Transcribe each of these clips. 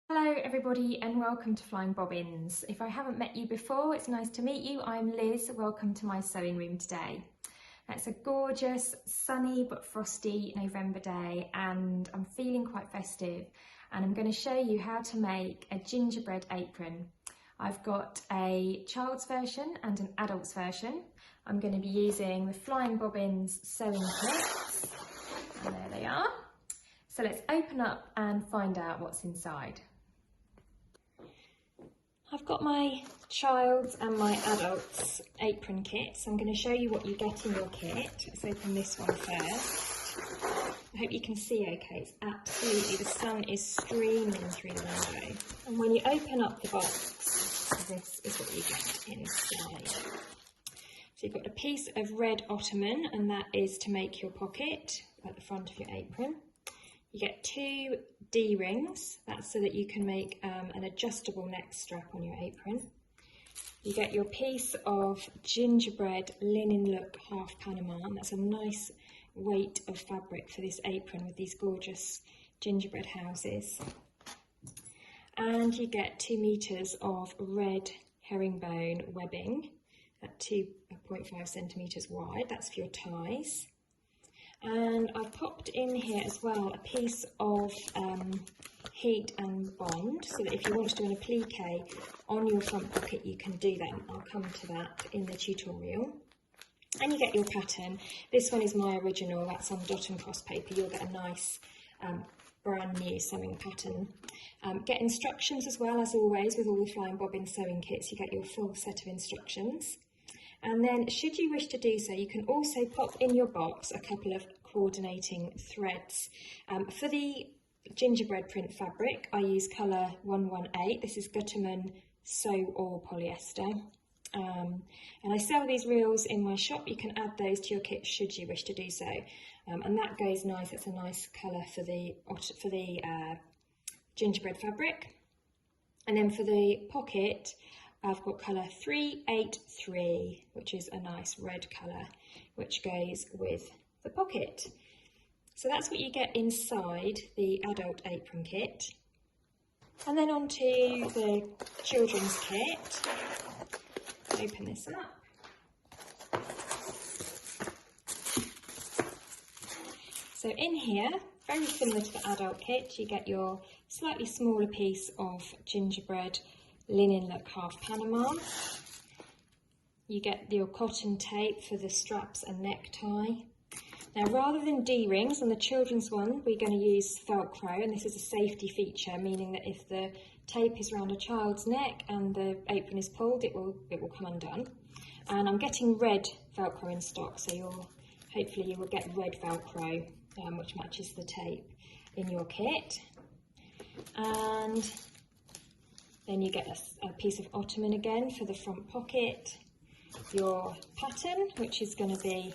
Hello everybody and welcome to Flying Bobbins. If I haven't met you before, it's nice to meet you. I'm Liz, welcome to my sewing room today. It's a gorgeous, sunny but frosty November day and I'm feeling quite festive and I'm going to show you how to make a gingerbread apron. I've got a child's version and an adult's version. I'm going to be using the Flying Bobbins sewing kits and there they are. So let's open up and find out what's inside. I've got my child's and my adult's apron kit, so I'm going to show you what you get in your kit. Let's open this one first. I hope you can see okay, it's absolutely, the sun is streaming through the window. And when you open up the box, this is what you get inside. So you've got a piece of red ottoman, and that is to make your pocket at the front of your apron. You get 2 D-rings, that's so that you can make an adjustable neck strap on your apron. You get your piece of gingerbread linen look half Panama, and that's a nice weight of fabric for this apron with these gorgeous gingerbread houses. And you get 2 meters of red herringbone webbing at 2.5 centimeters wide, that's for your ties. And I've popped in here as well a piece of heat and bond, so that if you want to do an applique on your front pocket you can do that. I'll come to that in the tutorial. And you get your pattern. This one is my original, that's on dot and cross paper. You'll get a nice brand new sewing pattern. Get instructions as well, as always with all the Flying Bobbins sewing kits. You get your full set of instructions. And then, should you wish to do so, you can also pop in your box a couple of coordinating threads. For the gingerbread print fabric, I use colour 118. This is Gutterman Sew or Polyester. And I sell these reels in my shop. You can add those to your kit should you wish to do so. And that goes nice. It's a nice colour for the gingerbread fabric. And then for the pocket, I've got colour 383, which is a nice red colour, which goes with the pocket. So that's what you get inside the adult apron kit. And then on to the children's kit. Open this up. So in here, very similar to the adult kit, you get your slightly smaller piece of gingerbread linen look half Panama. You get your cotton tape for the straps and necktie. Now, rather than D-rings on the children's one, we're going to use Velcro, and this is a safety feature, meaning that if the tape is around a child's neck and the apron is pulled, it will come undone. And I'm getting red Velcro in stock, so hopefully you will get red Velcro, which matches the tape in your kit. And then you get a piece of ottoman again for the front pocket, your pattern, which is going to be,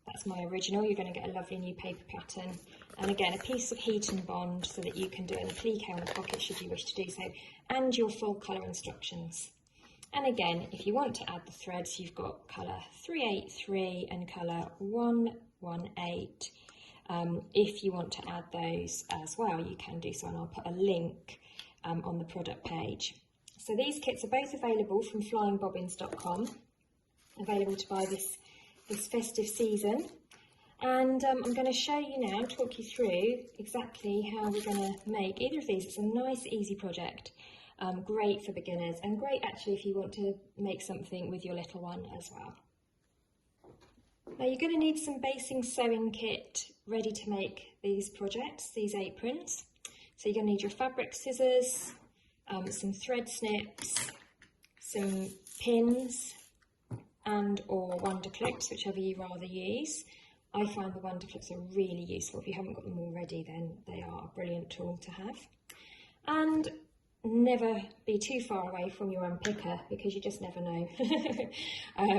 that's my original, you're going to get a lovely new paper pattern, and again a piece of heat and bond so that you can do an applique on the pocket should you wish to do so, and your full colour instructions. And again, if you want to add the threads, you've got colour 383 and colour 118. If you want to add those as well, you can do so, and I'll put a link on the product page. So these kits are both available from flyingbobbins.com, available to buy this festive season. And I'm going to show you now, talk you through exactly how we're going to make either of these. It's a nice easy project, great for beginners, and great actually if you want to make something with your little one as well. Now you're going to need some basic sewing kit ready to make these projects, these aprons. So you're going to need your fabric scissors, some thread snips, some pins and or wonder clips, whichever you rather use. I find the wonder clips are really useful. If you haven't got them already, then they are a brilliant tool to have. And never be too far away from your unpicker, because you just never know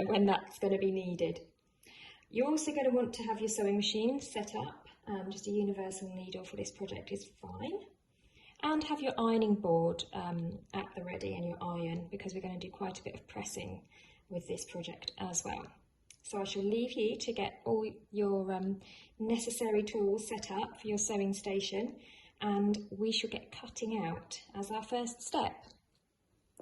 when that's going to be needed. You're also going to want to have your sewing machine set up. Just a universal needle for this project is fine. And have your ironing board at the ready, and your iron, because we're going to do quite a bit of pressing with this project as well. So I shall leave you to get all your necessary tools set up for your sewing station, and we shall get cutting out as our first step.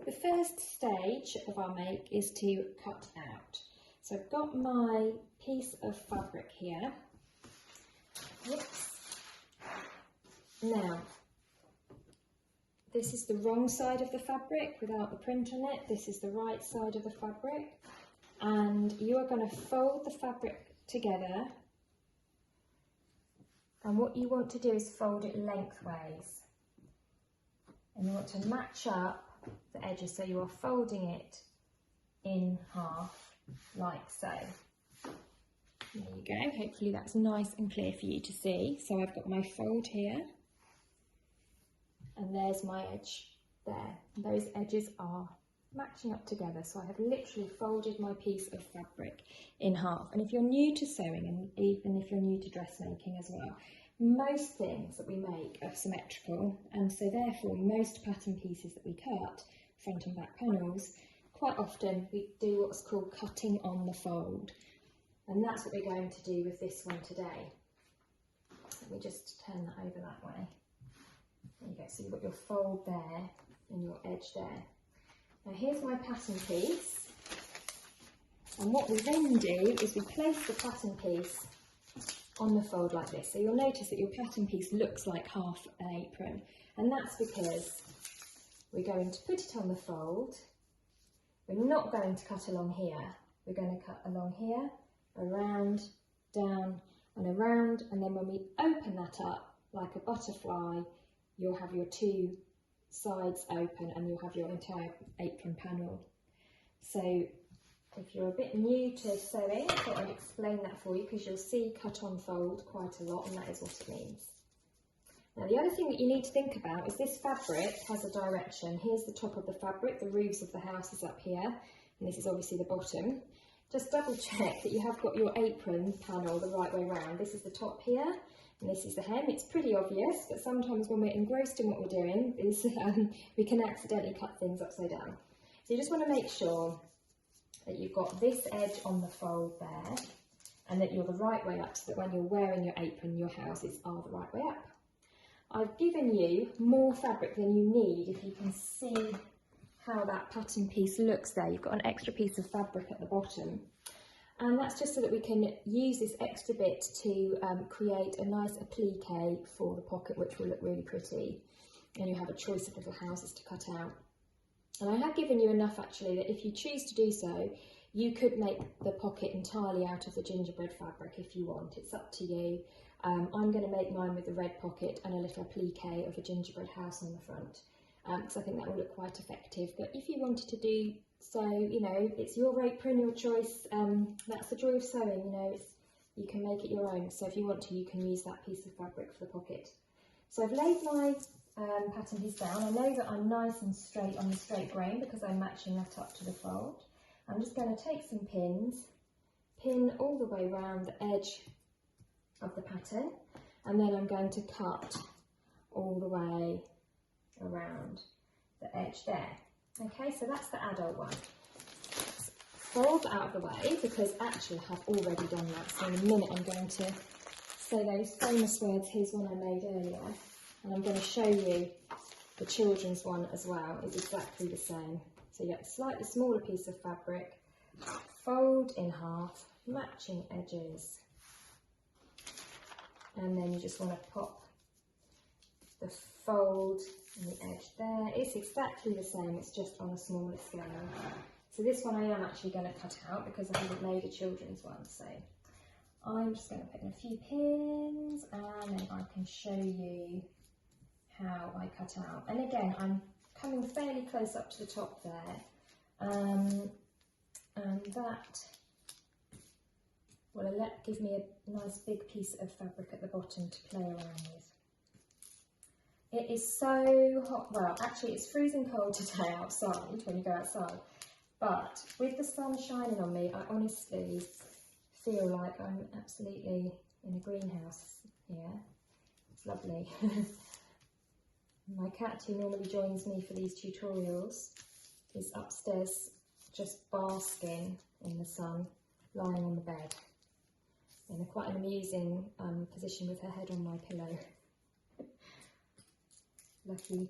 The first stage of our make is to cut out. So I've got my piece of fabric here. Whoops. Now, this is the wrong side of the fabric without the print on it. This is the right side of the fabric. And you are going to fold the fabric together. And what you want to do is fold it lengthways. And you want to match up the edges, so you are folding it in half, like so. There you go. Hopefully that's nice and clear for you to see. So I've got my fold here. And there's my edge there. Those edges are matching up together. So I have literally folded my piece of fabric in half. And if you're new to sewing, and even if you're new to dressmaking as well, most things that we make are symmetrical. And so therefore most pattern pieces that we cut, front and back panels, quite often we do what's called cutting on the fold. And that's what we're going to do with this one today. Let me just turn that over that way. There you go, so you've got your fold there and your edge there. Now here's my pattern piece, and what we then do is we place the pattern piece on the fold like this. So you'll notice that your pattern piece looks like half an apron, and that's because we're going to put it on the fold. We're not going to cut along here, we're going to cut along here, around, down and around, and then when we open that up like a butterfly, you'll have your two sides open and you'll have your entire apron panel. So if you're a bit new to sewing, I thought I'd explain that for you, because you'll see cut on fold quite a lot, and that is what it means. Now the other thing that you need to think about is this fabric has a direction. Here's the top of the fabric, the roofs of the house is up here, and this is obviously the bottom. Just double check that you have got your apron panel the right way round. This is the top here, and this is the hem. It's pretty obvious, but sometimes when we're engrossed in what we're doing, we can accidentally cut things upside down. So you just want to make sure that you've got this edge on the fold there, and that you're the right way up, so that when you're wearing your apron, your houses are the right way up. I've given you more fabric than you need, if you can see how that pattern piece looks there. You've got an extra piece of fabric at the bottom. And that's just so that we can use this extra bit to create a nice applique for the pocket, which will look really pretty. And you have a choice of little houses to cut out. And I have given you enough actually that if you choose to do so, you could make the pocket entirely out of the gingerbread fabric if you want. It's up to you. I'm going to make mine with the red pocket and a little applique of a gingerbread house on the front. Because I think that will look quite effective. But if you wanted to do so, you know, it's your apron, your choice. That's the joy of sewing, you know, you can make it your own. So if you want to, you can use that piece of fabric for the pocket. So I've laid my pattern piece down. I know that I'm nice and straight on the straight grain because I'm matching that up to the fold. I'm just going to take some pins, pin all the way around the edge of the pattern, and then I'm going to cut all the way around the edge there. Okay, so that's the adult one. Fold out of the way, because actually I have already done that. So in a minute I'm going to say those famous words, here's one I made earlier, and I'm going to show you the children's one as well. It's exactly the same. So you get a slightly smaller piece of fabric, fold in half, matching edges, and then you just want to pop the fold and the edge there. It's exactly the same, it's just on a smaller scale. So this one I am actually going to cut out because I haven't made a children's one. So I'm just going to put in a few pins, and then I can show you how I cut out. And again, I'm coming fairly close up to the top there, and that will give me a nice big piece of fabric at the bottom to play around with. It is so hot, well actually it's freezing cold today outside when you go outside, but with the sun shining on me, I honestly feel like I'm absolutely in a greenhouse here. It's lovely. My cat, who normally joins me for these tutorials, is upstairs just basking in the sun, lying on the bed in quite an amusing position with her head on my pillow. Lucky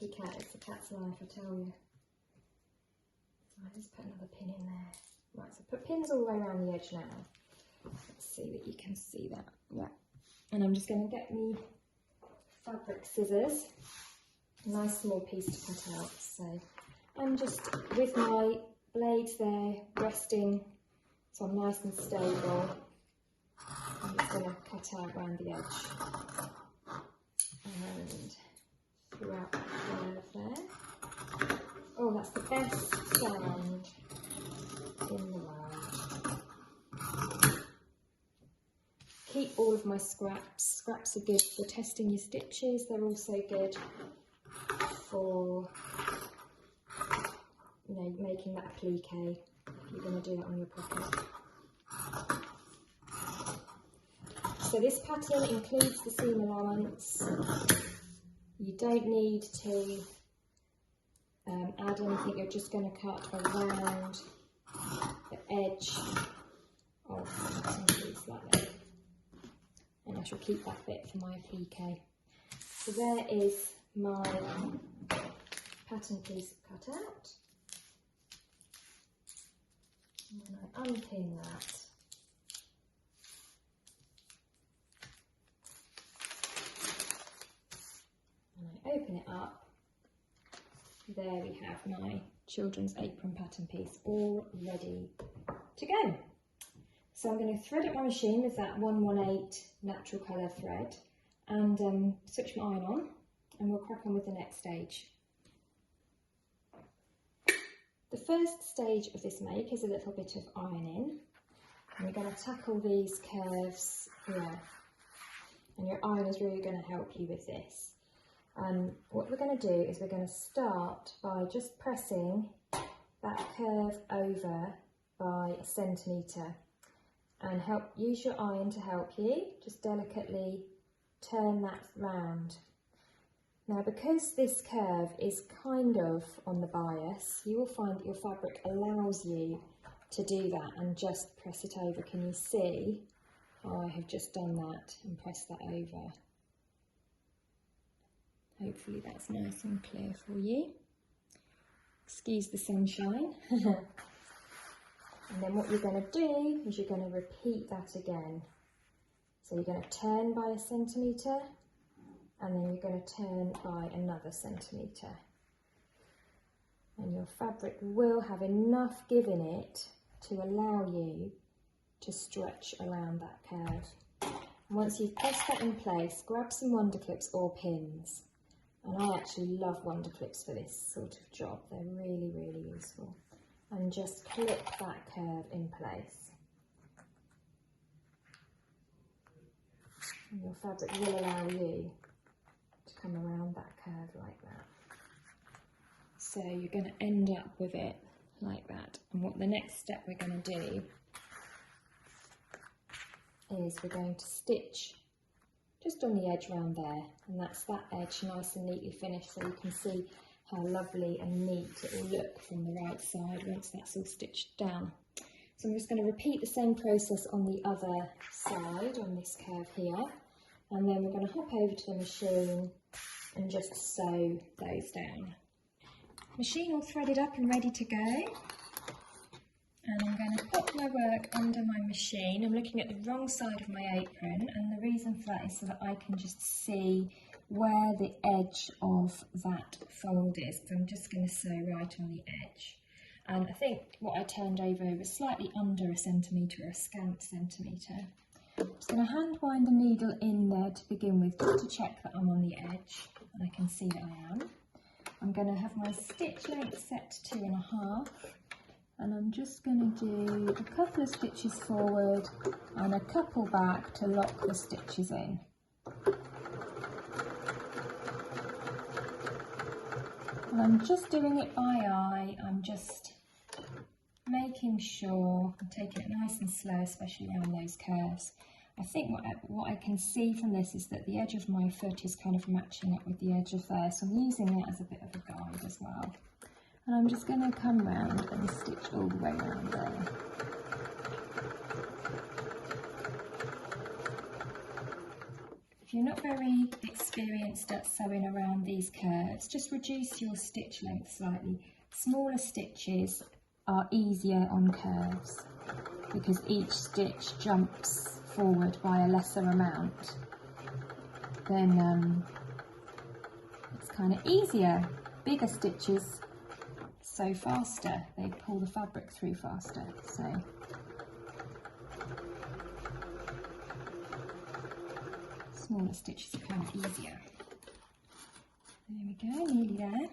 cat, it's a cat's life, I tell you. I'll just put another pin in there. Right, so put pins all the way around the edge now. Let's see that you can see that. Yeah. And I'm just going to get me fabric scissors. A nice small piece to cut out. So I'm just, with my blades there, resting so I'm nice and stable. I'm just going to cut out around the edge. And throughout the curve there. Oh, that's the best sound in the world. Keep all of my scraps. Scraps are good for testing your stitches. They're also good for, you know, making that applique if you're going to do it on your pocket. So this pattern includes the seam allowance. You don't need to add anything, you're just going to cut around the edge of some piece like that. And I shall keep that bit for my applique. So there is my pattern piece cut out. And then I unpin that. And I open it up. There we have my children's apron pattern piece all ready to go. So I'm going to thread up my machine with that 118 natural colour thread and switch my iron on, and we'll crack on with the next stage. The first stage of this make is a little bit of ironing, and we're going to tackle these curves here, and your iron is really going to help you with this. What we're going to do is we're going to start by just pressing that curve over by 1 centimetre and use your iron to help you. Just delicately turn that round. Now, because this curve is kind of on the bias, you will find that your fabric allows you to do that and just press it over. Can you see how I have just done that and pressed that over? Hopefully that's nice and clear for you. Excuse the sunshine. And then what you're going to do is you're going to repeat that again. So you're going to turn by 1 centimetre, and then you're going to turn by another centimetre. And your fabric will have enough give in it to allow you to stretch around that curve. And once you've pressed that in place, grab some wonder clips or pins. And I actually love wonder clips for this sort of job. They're really, really useful. And just clip that curve in place. And your fabric will allow you to come around that curve like that. So you're going to end up with it like that. And what the next step we're going to do is we're going to stitch just on the edge around there, and that's that edge nice and neatly finished, so you can see how lovely and neat it will look from the right side once that's all stitched down. So I'm just going to repeat the same process on the other side, on this curve here, and then we're going to hop over to the machine and just sew those down. Machine all threaded up and ready to go. And I'm going to pop my work under my machine. I'm looking at the wrong side of my apron, and the reason for that is so that I can just see where the edge of that fold is. So I'm just going to sew right on the edge. And I think what I turned over was slightly under 1 centimetre, or a scant centimetre. I'm just going to hand wind the needle in there to begin with, just to check that I'm on the edge, and I can see that I am. I'm going to have my stitch length set to 2.5. And I'm just going to do a couple of stitches forward and a couple back to lock the stitches in. And I'm just doing it by eye. I'm just making sure I'm taking it nice and slow, especially around those curves. I think what I can see from this is that the edge of my foot is kind of matching up with the edge of there, so I'm using that as a bit of a guide as well. And I'm just going to come round and stitch all the way around there. If you're not very experienced at sewing around these curves, just reduce your stitch length slightly. Smaller stitches are easier on curves because each stitch jumps forward by a lesser amount. Then it's kind of easier. Bigger stitches sew faster, they pull the fabric through faster. So smaller stitches are kind of easier. There we go, nearly there.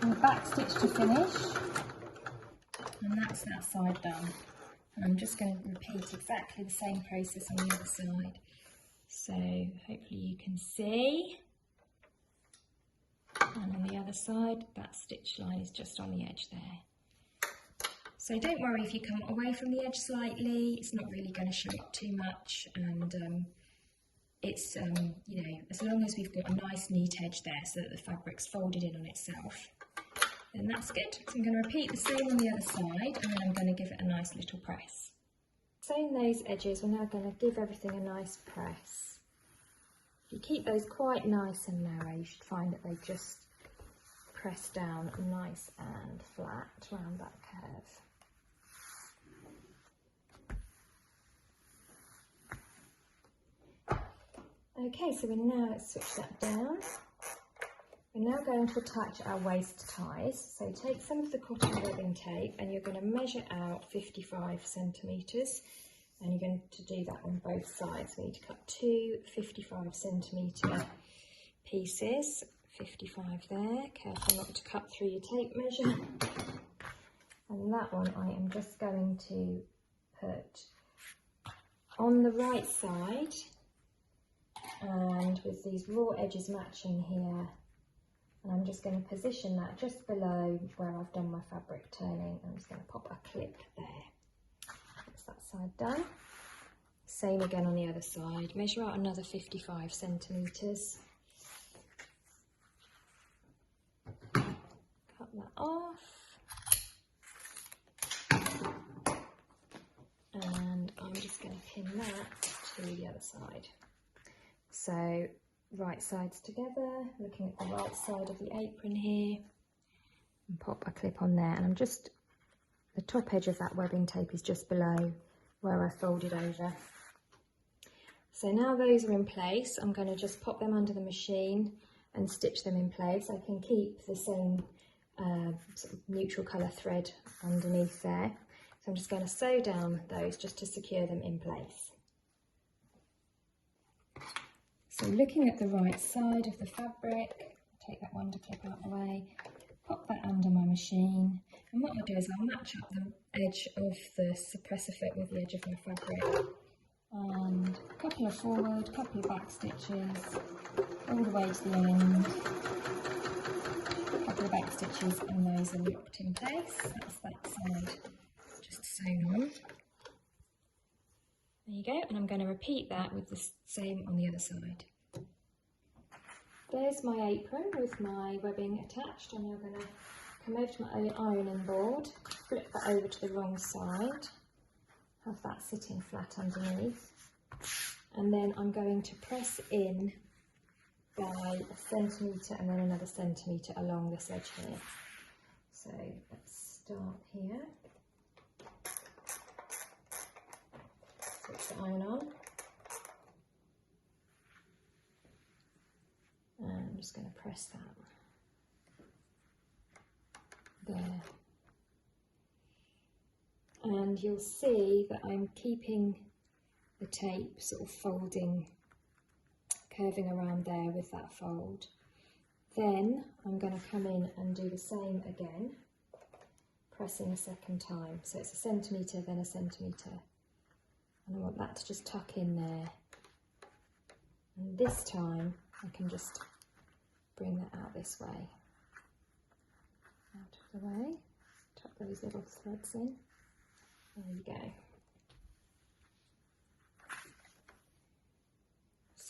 And back stitch to finish, and that's that side done. And I'm just going to repeat exactly the same process on the other side. So hopefully you can see. And on the other side, that stitch line is just on the edge there. So don't worry if you come away from the edge slightly, it's not really going to show up too much, and it's, you know, as long as we've got a nice neat edge there so that the fabric's folded in on itself, then that's good. So I'm going to repeat the same on the other side, and then I'm going to give it a nice little press. Sewn those edges, we're now going to give everything a nice press. If you keep those quite nice and narrow, you should find that they just press down nice and flat around that curve. Okay, so we're now, let's switch that down. We're now going to attach our waist ties. So take some of the cotton webbing tape and you're going to measure out 55 centimetres, and you're going to do that on both sides. We need to cut two 55 centimetre pieces, 55 there, careful not to cut through your tape measure. And that one I am just going to put on the right side, and with these raw edges matching here, and I'm just going to position that just below where I've done my fabric turning. I'm just going to pop a clip there. That's that side done. Same again on the other side. Measure out another 55 centimetres. Cut that off. And I'm just going to pin that to the other side. So right sides together, looking at the right side of the apron here, and pop a clip on there. And I'm just, the top edge of that webbing tape is just below where I folded over. So now those are in place, I'm going to just pop them under the machine and stitch them in place. I can keep the same sort of neutral colour thread underneath there. So I'm just going to sew down those just to secure them in place. So looking at the right side of the fabric, take that wonder clip out of the way, pop that under my machine, and what I'll do is I'll match up the edge of the suppressor foot with the edge of my fabric, and a couple of forward, a couple of back stitches, all the way to the end, a couple of back stitches, and those are locked in place. That's that side just sewn on. There you go, and I'm going to repeat that with the same on the other side. There's my apron with my webbing attached. I'm now going to come over to my ironing board, flip that over to the wrong side, have that sitting flat underneath, and then I'm going to press in by a centimetre and then another centimetre along this edge here. So let's start here. Switch the iron on. And I'm just going to press that there. And you'll see that I'm keeping the tape sort of folding, curving around there with that fold. Then I'm going to come in and do the same again, pressing a second time. So it's a centimetre, then a centimetre. And I want that to just tuck in there. And this time I can just bring that out this way. Out of the way, tuck those little threads in. There you go.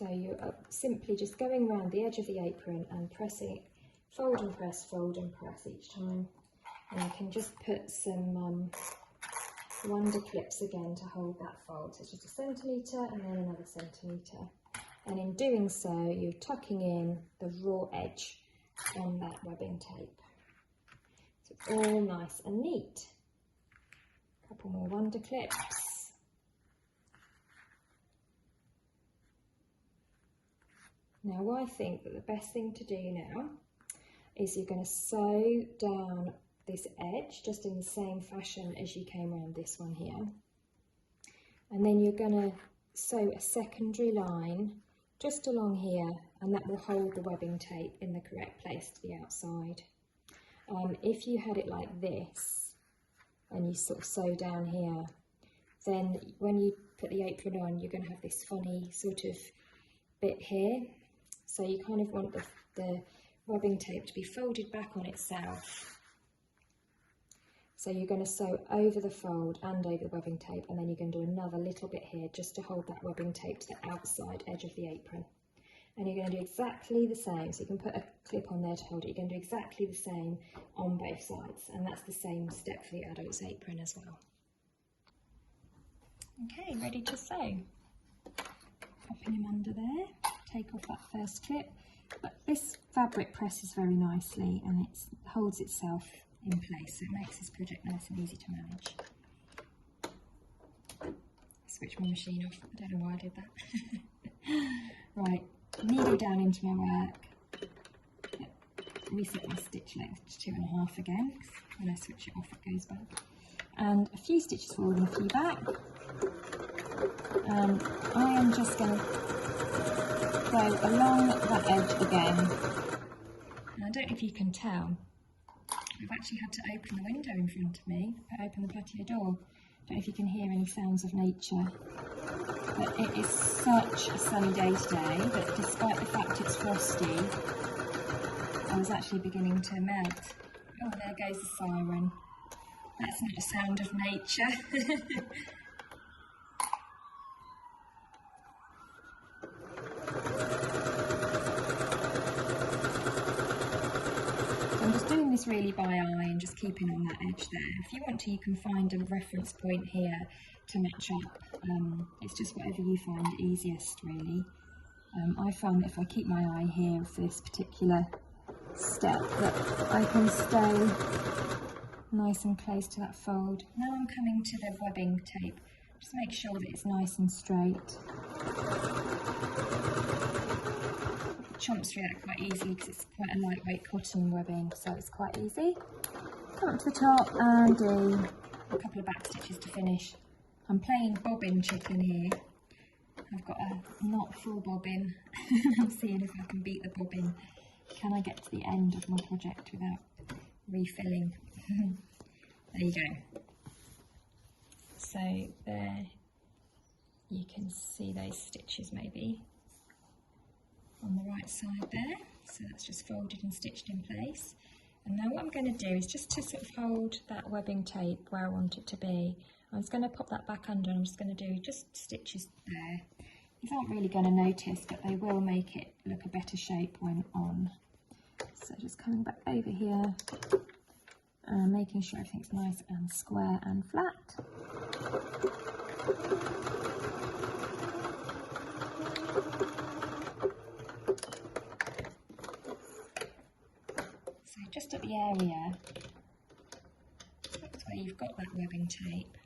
So you're simply just going around the edge of the apron and pressing, fold and press each time. And you can just put some wonder clips again to hold that fold. So it's just 1 centimetre and then another centimetre. And in doing so, you're tucking in the raw edge on that webbing tape. So it's all nice and neat. A couple more wonder clips. Now I think that the best thing to do now is you're going to sew down this edge just in the same fashion as you came around this one here. And then you're going to sew a secondary line just along here, and that will hold the webbing tape in the correct place to the outside. If you had it like this and you sort of sew down here, then when you put the apron on, you're going to have this funny sort of bit here. So you kind of want the webbing tape to be folded back on itself. So you're going to sew over the fold and over the webbing tape, and then you're going to do another little bit here just to hold that webbing tape to the outside edge of the apron. And you're going to do exactly the same. So you can put a clip on there to hold it. You're going to do exactly the same on both sides, and that's the same step for the adult's apron as well. Okay, ready to sew. Popping him under there. Take off that first clip, but this fabric presses very nicely and it holds itself in place, so it makes this project nice and easy to manage. Switch my machine off, I don't know why I did that. Right, needle down into my work, reset my stitch length to 2.5 again, because when I switch it off it goes back, and a few stitches forward and a few back, and I am just going to go along that edge again. And I don't know if you can tell, I've actually had to open the window in front of me, open the patio door. I don't know if you can hear any sounds of nature, but it is such a sunny day today that despite the fact it's frosty, I was actually beginning to melt. Oh, there goes the siren. That's not a sound of nature. Doing this really by eye and just keeping on that edge there. If you want to, you can find a reference point here to match up. It's just whatever you find easiest, really. I found that if I keep my eye here for this particular step, that I can stay nice and close to that fold. Now I'm coming to the webbing tape. Just make sure that it's nice and straight. Chomps through that quite easily because it's quite a lightweight cotton webbing, so it's quite easy. Come up to the top and do a couple of back stitches to finish. I'm playing bobbin chicken here. I've got a not full bobbin. I'm seeing if I can beat the bobbin. Can I get to the end of my project without refilling? There you go. So there you can see those stitches maybe on the right side there. So that's just folded and stitched in place. And now what I'm going to do is just to sort of hold that webbing tape where I want it to be, I'm just going to pop that back under and I'm just going to do just stitches there. These aren't really going to notice, but they will make it look a better shape when on. So just coming back over here and making sure everything's nice and square and flat. So just at the area where you've got that webbing tape,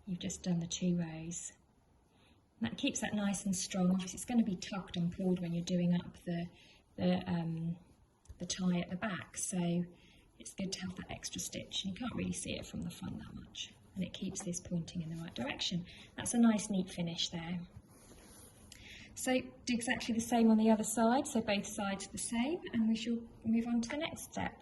you've just done the 2 rows. And that keeps that nice and strong. Obviously it's going to be tugged and pulled when you're doing up the tie at the back, so it's good to have that extra stitch. You can't really see it from the front that much, and it keeps this pointing in the right direction. That's a nice neat finish there. So do exactly the same on the other side, so both sides are the same, and we shall move on to the next step.